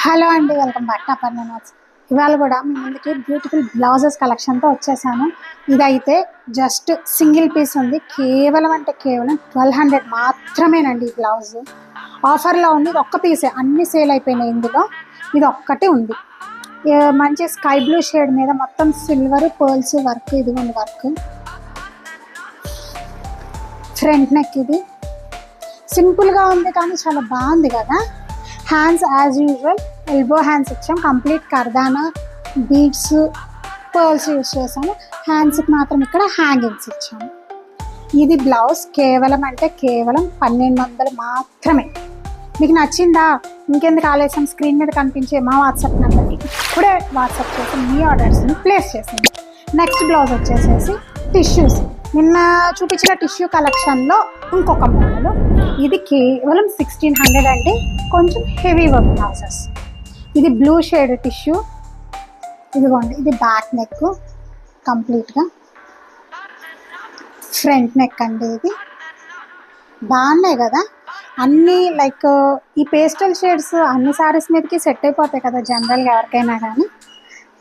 Hello అండి, welcome back to Aparna notes. ఇవాళ కూడా మీ ముందుకి బ్యూటిఫుల్ బ్లౌజెస్ కలెక్షన్తో వచ్చేసాను. ఇదైతే జస్ట్ సింగిల్ పీస్ ఉంది, కేవలం అంటే కేవలం 1200 మాత్రమేనండి. ఈ బ్లౌజ్ ఆఫర్లో ఉంది. ఇది ఒక్క పీసే, అన్ని సేల్ అయిపోయినాయి. ఇందులో ఇది ఒక్కటి ఉంది. మంచి స్కై బ్లూ షేడ్ మీద మొత్తం సిల్వర్ పర్ల్స్ వర్క్. ఇదిగోండి వర్క్. ఫ్రంట్ నెక్ ఇది సింపుల్గా ఉంది కానీ చాలా బాగుంది కదా. Hands as usual elbow hands ఇచ్చాం. కంప్లీట్ కర్దానా బీడ్స్ పర్ల్స్ యూజ్ చేసాము. హ్యాండ్స్కి మాత్రం ఇక్కడ హ్యాంగింగ్స్ ఇచ్చాము. ఇది బ్లౌజ్ కేవలం అంటే కేవలం 1200 మాత్రమే. మీకు నచ్చిందా? ఇంకెందుకు ఆలస్యం, స్క్రీన్ మీద కనిపించే మా వాట్సాప్ నెంబర్కి ఇప్పుడే వాట్సాప్ చేసి మీ ఆర్డర్స్ని ప్లేస్ చేసింది. నెక్స్ట్ బ్లౌజ్ వచ్చేసేసి టిష్యూస్. నిన్న చూపించిన టిష్యూ కలెక్షన్లో ఇంకొక మోడల్. ఇది కేవలం 1600 అండి. కొంచెం హెవీ వర్క్ బ్లౌజెస్. ఇది బ్లూ షేడ్ టిష్యూ. ఇదిగోండి, ఇది బ్యాక్ నెక్ కంప్లీట్గా. ఫ్రంట్ నెక్ అండి. ఇది బాగున్నాయి కదా అన్నీ. లైక్ ఈ పేస్టల్ షేడ్స్ అన్ని శారీస్ మీదకి సెట్ అయిపోతాయి కదా జనరల్గా ఎవరికైనా కానీ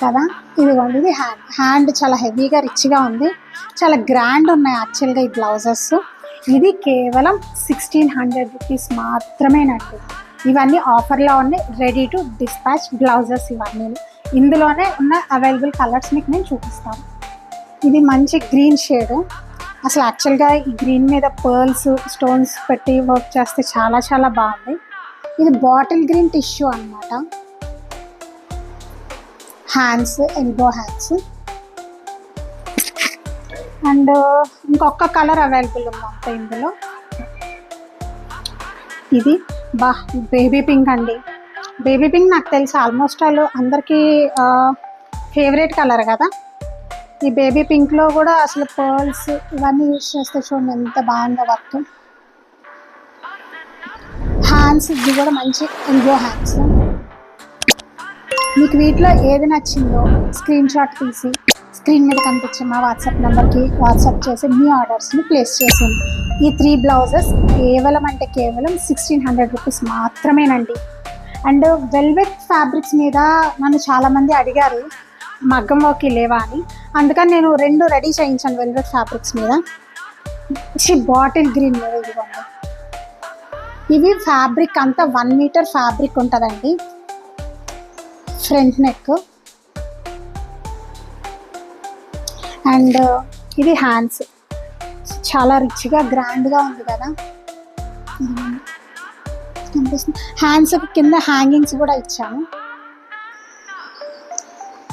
కదా. ఇదిగోండి, ఇది హ్యాండ్ చాలా హెవీగా రిచ్గా ఉంది. చాలా గ్రాండ్ ఉన్నాయి యాక్చువల్గా ఈ బ్లౌజెస్. ఇది కేవలం 1600 రూపీస్ మాత్రమేనండి. ఇవన్నీ ఆఫర్లో ఉన్నాయి, రెడీ టు డిస్పాచ్ బ్లౌజెస్ ఇవన్నీ. ఇందులోనే ఉన్న అవైలబుల్ కలర్స్ మీకు నేను చూపిస్తాను. ఇది మంచి గ్రీన్ షేడ్. అసలు యాక్చువల్గా ఈ గ్రీన్ మీద పర్ల్స్ స్టోన్స్ పెట్టి వర్క్ చేస్తే చాలా చాలా బాగుంది. ఇది బాటిల్ గ్రీన్ టిష్యూ అన్నమాట. Hands elbow hands. అండ్ ఇంకొక కలర్ అవైలబుల్ ఉందంట ఇందులో. ఇది బేబీ పింక్ అండి. బేబీ పింక్ నాకు తెలిసి ఆల్మోస్ట్ అందరికీ ఫేవరెట్ కలర్ కదా. ఈ బేబీ పింక్లో కూడా అసలు పర్ల్స్ ఇవన్నీ యూజ్ చేస్తే చూడండి ఎంత బాగుందో వర్క్. హ్యాండ్స్ ఇది కూడా మంచి ఎల్బో హ్యాండ్స్. మీకు వీటిలో ఏది నచ్చిందో స్క్రీన్ షాట్ తీసి స్క్రీన్ మీద కనిపించే మా వాట్సాప్ నెంబర్కి వాట్సాప్ చేసి మీ ఆర్డర్స్ని ప్లేస్ చేసింది. ఈ 3 బ్లౌజెస్ కేవలం అంటే కేవలం 1600 రూపీస్ మాత్రమేనండి. అండ్ వెల్వెట్ ఫ్యాబ్రిక్స్ మీద నన్ను చాలామంది అడిగారు మగ్గం వర్క్ లేవా అని. అందుకని నేను 2 రెడీ చేయించాను వెల్వెట్ ఫ్యాబ్రిక్స్ మీద. బాటిల్ గ్రీన్ మీద ఇదిగోండి. ఇవి ఫ్యాబ్రిక్ అంతా 1 మీటర్ ఫ్యాబ్రిక్ ఉంటుందండి. ఫ్రంట్ నెక్ అండ్ ఇది హ్యాండ్స్. చాలా రిచ్గా గ్రాండ్గా ఉంది కదా కనిపిస్తుంది. హ్యాండ్స్ కింద హ్యాంగింగ్స్ కూడా ఇచ్చాము.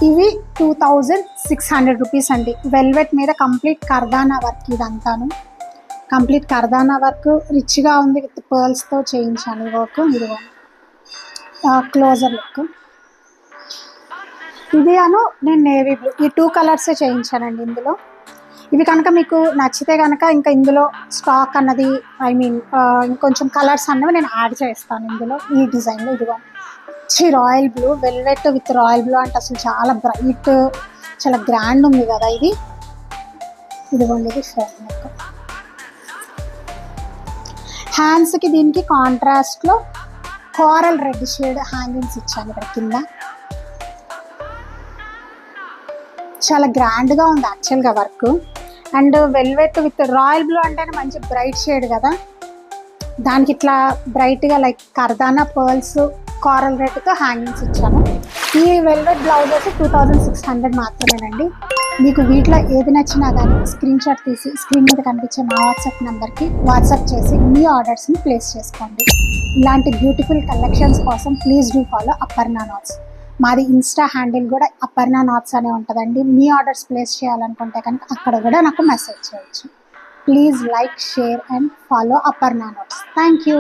ఇవి 2600 రూపీస్ అండి. వెల్వెట్ మీద కంప్లీట్ కర్దానా వర్క్. ఇదంతాను కంప్లీట్ కర్దానా వర్క్ రిచ్గా ఉంది. విత్ పర్ల్స్తో చేయించాను ఈ వర్క్. ఇదిగో క్లోజర్ లుక్. ఇది నేను నేవీ బ్లూ, ఈ 2 కలర్సే చేయించానండి ఇందులో. ఇవి కనుక మీకు నచ్చితే కనుక ఇంకా ఇందులో స్టాక్ అన్నది ఇంకొంచెం కలర్స్ అన్నవి నేను యాడ్ చేస్తాను ఇందులో ఈ డిజైన్లో. ఇదిగో royal blue, velvet with royal blue అంటే అసలు చాలా బ్రైట్, చాలా గ్రాండ్ ఉంది కదా ఇది. ఇదిగోండి, ఇది ఫ్రంట్ నెక్. హ్యాండ్స్కి దీనికి కాంట్రాస్ట్లో కోరల్ రెడ్ షేడ్ హ్యాంగింగ్స్ ఇచ్చాను ఇక్కడ కింద. చాలా గ్రాండ్గా ఉంది యాక్చువల్గా work. And velvet with royal blue అంటేనే మంచి బ్రైట్ షేడ్ కదా, దానికి ఇట్లా బ్రైట్గా లైక్ కర్దానా పర్ల్స్ కోరల్ రెడ్తో హ్యాంగింగ్స్ ఇచ్చాను. ఈ వెల్వెట్ బ్లౌజెస్ 2600 మాత్రమేనండి. మీకు వీటిలో ఏది నచ్చినా కానీ స్క్రీన్ షాట్ తీసి స్క్రీన్ మీద కనిపించే మా వాట్సాప్ నెంబర్కి వాట్సాప్ చేసి మీ ఆర్డర్స్ని ప్లేస్ చేసుకోండి. ఇలాంటి బ్యూటిఫుల్ కలెక్షన్స్ కోసం please do follow Aparna notes. మాది ఇన్స్టా హ్యాండిల్ కూడా అపర్ణ నోట్స్ అనే ఉంటుందండి. మీ ఆర్డర్స్ ప్లేస్ చేయాలనుకుంటే కనుక అక్కడ కూడా నాకు మెసేజ్ చేయొచ్చు. Please like, share and follow Aparna notes. Thank you.